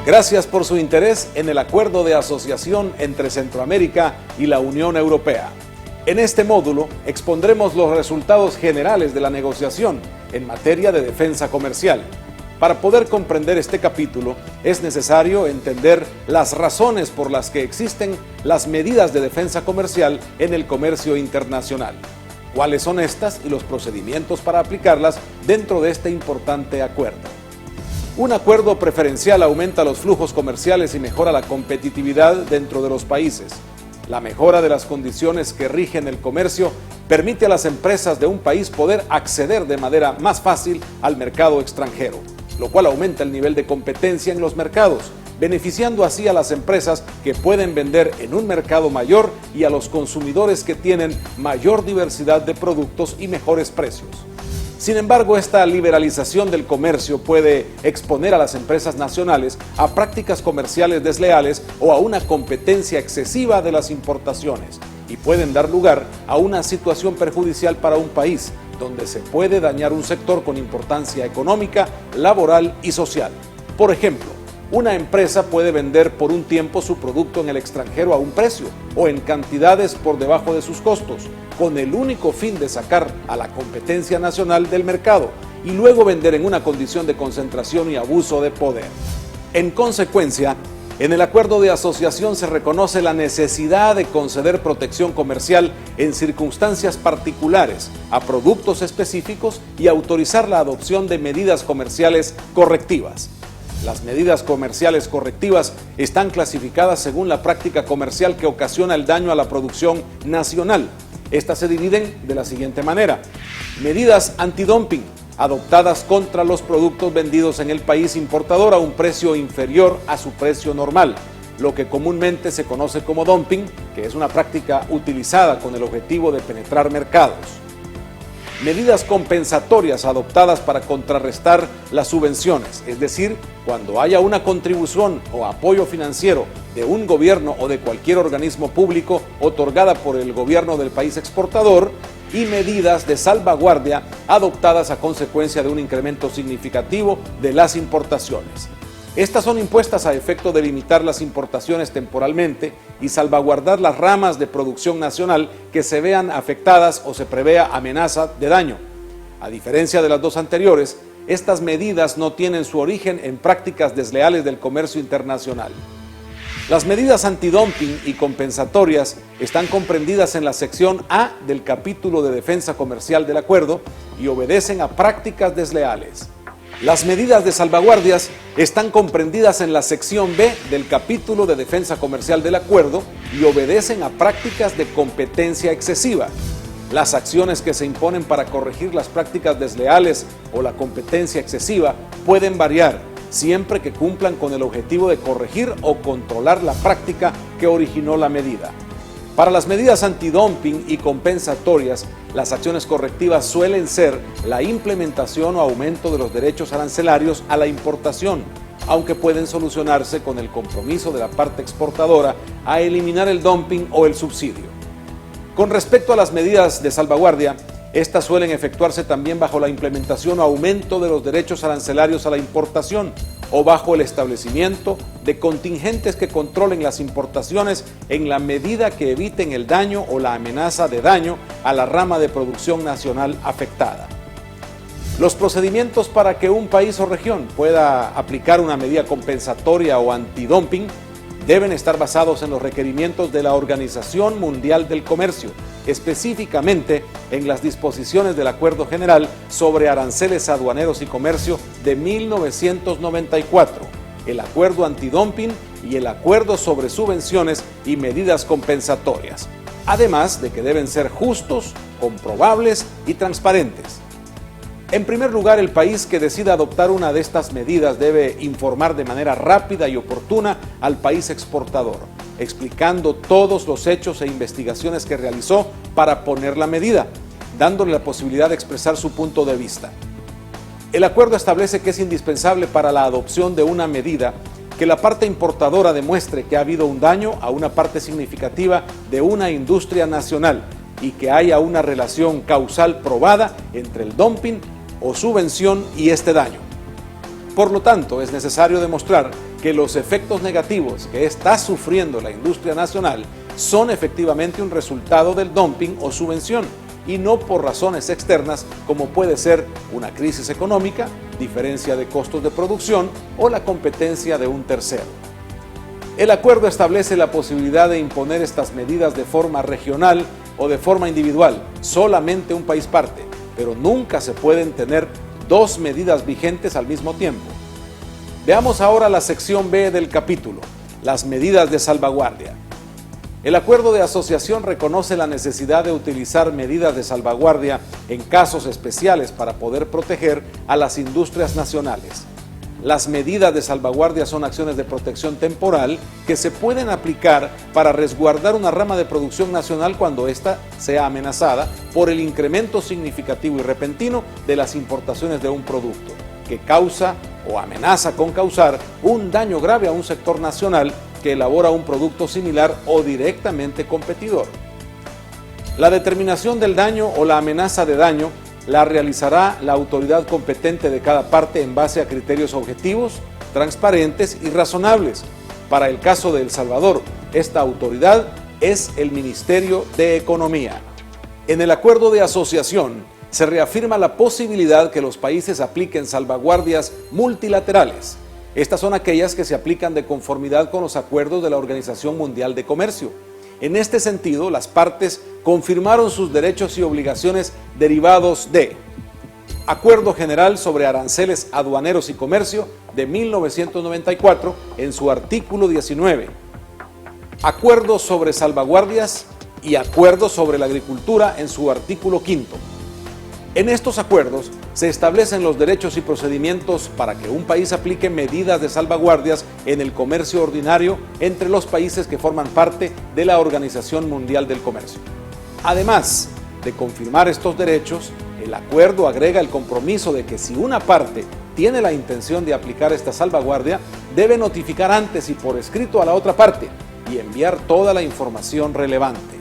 Gracias por su interés en el acuerdo de asociación entre Centroamérica y la Unión Europea. En este módulo expondremos los resultados generales de la negociación en materia de defensa comercial. Para poder comprender este capítulo, es necesario entender las razones por las que existen las medidas de defensa comercial en el comercio internacional. ¿Cuáles son estas y los procedimientos para aplicarlas dentro de este importante acuerdo? Un acuerdo preferencial aumenta los flujos comerciales y mejora la competitividad dentro de los países. La mejora de las condiciones que rigen el comercio permite a las empresas de un país poder acceder de manera más fácil al mercado extranjero, lo cual aumenta el nivel de competencia en los mercados, beneficiando así a las empresas que pueden vender en un mercado mayor y a los consumidores que tienen mayor diversidad de productos y mejores precios. Sin embargo, esta liberalización del comercio puede exponer a las empresas nacionales a prácticas comerciales desleales o a una competencia excesiva de las importaciones y pueden dar lugar a una situación perjudicial para un país, donde se puede dañar un sector con importancia económica, laboral y social. Por ejemplo, una empresa puede vender por un tiempo su producto en el extranjero a un precio o en cantidades por debajo de sus costos, con el único fin de sacar a la competencia nacional del mercado y luego vender en una condición de concentración y abuso de poder. En consecuencia, en el acuerdo de asociación se reconoce la necesidad de conceder protección comercial en circunstancias particulares a productos específicos y autorizar la adopción de medidas comerciales correctivas. Las medidas comerciales correctivas están clasificadas según la práctica comercial que ocasiona el daño a la producción nacional. Estas se dividen de la siguiente manera: medidas antidumping, adoptadas contra los productos vendidos en el país importador a un precio inferior a su precio normal, lo que comúnmente se conoce como dumping, que es una práctica utilizada con el objetivo de penetrar mercados. Medidas compensatorias adoptadas para contrarrestar las subvenciones, es decir, cuando haya una contribución o apoyo financiero de un gobierno o de cualquier organismo público otorgada por el gobierno del país exportador, y medidas de salvaguardia adoptadas a consecuencia de un incremento significativo de las importaciones. Estas son impuestas a efecto de limitar las importaciones temporalmente y salvaguardar las ramas de producción nacional que se vean afectadas o se prevea amenaza de daño. A diferencia de las dos anteriores, estas medidas no tienen su origen en prácticas desleales del comercio internacional. Las medidas antidumping y compensatorias están comprendidas en la sección A del capítulo de defensa comercial del acuerdo y obedecen a prácticas desleales. Las medidas de salvaguardias están comprendidas en la sección B del capítulo de defensa comercial del acuerdo y obedecen a prácticas de competencia excesiva. Las acciones que se imponen para corregir las prácticas desleales o la competencia excesiva pueden variar, siempre que cumplan con el objetivo de corregir o controlar la práctica que originó la medida. Para las medidas antidumping y compensatorias, las acciones correctivas suelen ser la implementación o aumento de los derechos arancelarios a la importación, aunque pueden solucionarse con el compromiso de la parte exportadora a eliminar el dumping o el subsidio. Con respecto a las medidas de salvaguardia, estas suelen efectuarse también bajo la implementación o aumento de los derechos arancelarios a la importación o bajo el establecimiento de contingentes que controlen las importaciones en la medida que eviten el daño o la amenaza de daño a la rama de producción nacional afectada. Los procedimientos para que un país o región pueda aplicar una medida compensatoria o antidumping deben estar basados en los requerimientos de la Organización Mundial del Comercio, específicamente en las disposiciones del Acuerdo General sobre Aranceles Aduaneros y Comercio de 1994, el Acuerdo Antidumping y el Acuerdo sobre Subvenciones y Medidas Compensatorias, además de que deben ser justos, comprobables y transparentes. En primer lugar, el país que decida adoptar una de estas medidas debe informar de manera rápida y oportuna al país exportador, explicando todos los hechos e investigaciones que realizó para poner la medida, dándole la posibilidad de expresar su punto de vista. El acuerdo establece que es indispensable para la adopción de una medida que la parte importadora demuestre que ha habido un daño a una parte significativa de una industria nacional y que haya una relación causal probada entre el dumping o subvención y este daño. Por lo tanto, es necesario demostrar que los efectos negativos que está sufriendo la industria nacional son efectivamente un resultado del dumping o subvención y no por razones externas como puede ser una crisis económica, diferencia de costos de producción o la competencia de un tercero. El acuerdo establece la posibilidad de imponer estas medidas de forma regional o de forma individual, solamente un país parte, pero nunca se pueden tener dos medidas vigentes al mismo tiempo. Veamos ahora la sección B del capítulo, las medidas de salvaguardia. El acuerdo de asociación reconoce la necesidad de utilizar medidas de salvaguardia en casos especiales para poder proteger a las industrias nacionales. Las medidas de salvaguardia son acciones de protección temporal que se pueden aplicar para resguardar una rama de producción nacional cuando ésta sea amenazada por el incremento significativo y repentino de las importaciones de un producto que causa o amenaza con causar un daño grave a un sector nacional que elabora un producto similar o directamente competidor. La determinación del daño o la amenaza de daño la realizará la autoridad competente de cada parte en base a criterios objetivos, transparentes y razonables. Para el caso de El Salvador, esta autoridad es el Ministerio de Economía. En el acuerdo de asociación se reafirma la posibilidad que los países apliquen salvaguardias multilaterales. Estas son aquellas que se aplican de conformidad con los acuerdos de la Organización Mundial de Comercio. En este sentido, las partes confirmaron sus derechos y obligaciones derivados de Acuerdo General sobre Aranceles Aduaneros y Comercio de 1994 en su artículo 19, Acuerdo sobre Salvaguardias y Acuerdo sobre la Agricultura en su artículo 5. En estos acuerdos se establecen los derechos y procedimientos para que un país aplique medidas de salvaguardias en el comercio ordinario entre los países que forman parte de la Organización Mundial del Comercio. Además de confirmar estos derechos, el acuerdo agrega el compromiso de que si una parte tiene la intención de aplicar esta salvaguardia, debe notificar antes y por escrito a la otra parte y enviar toda la información relevante.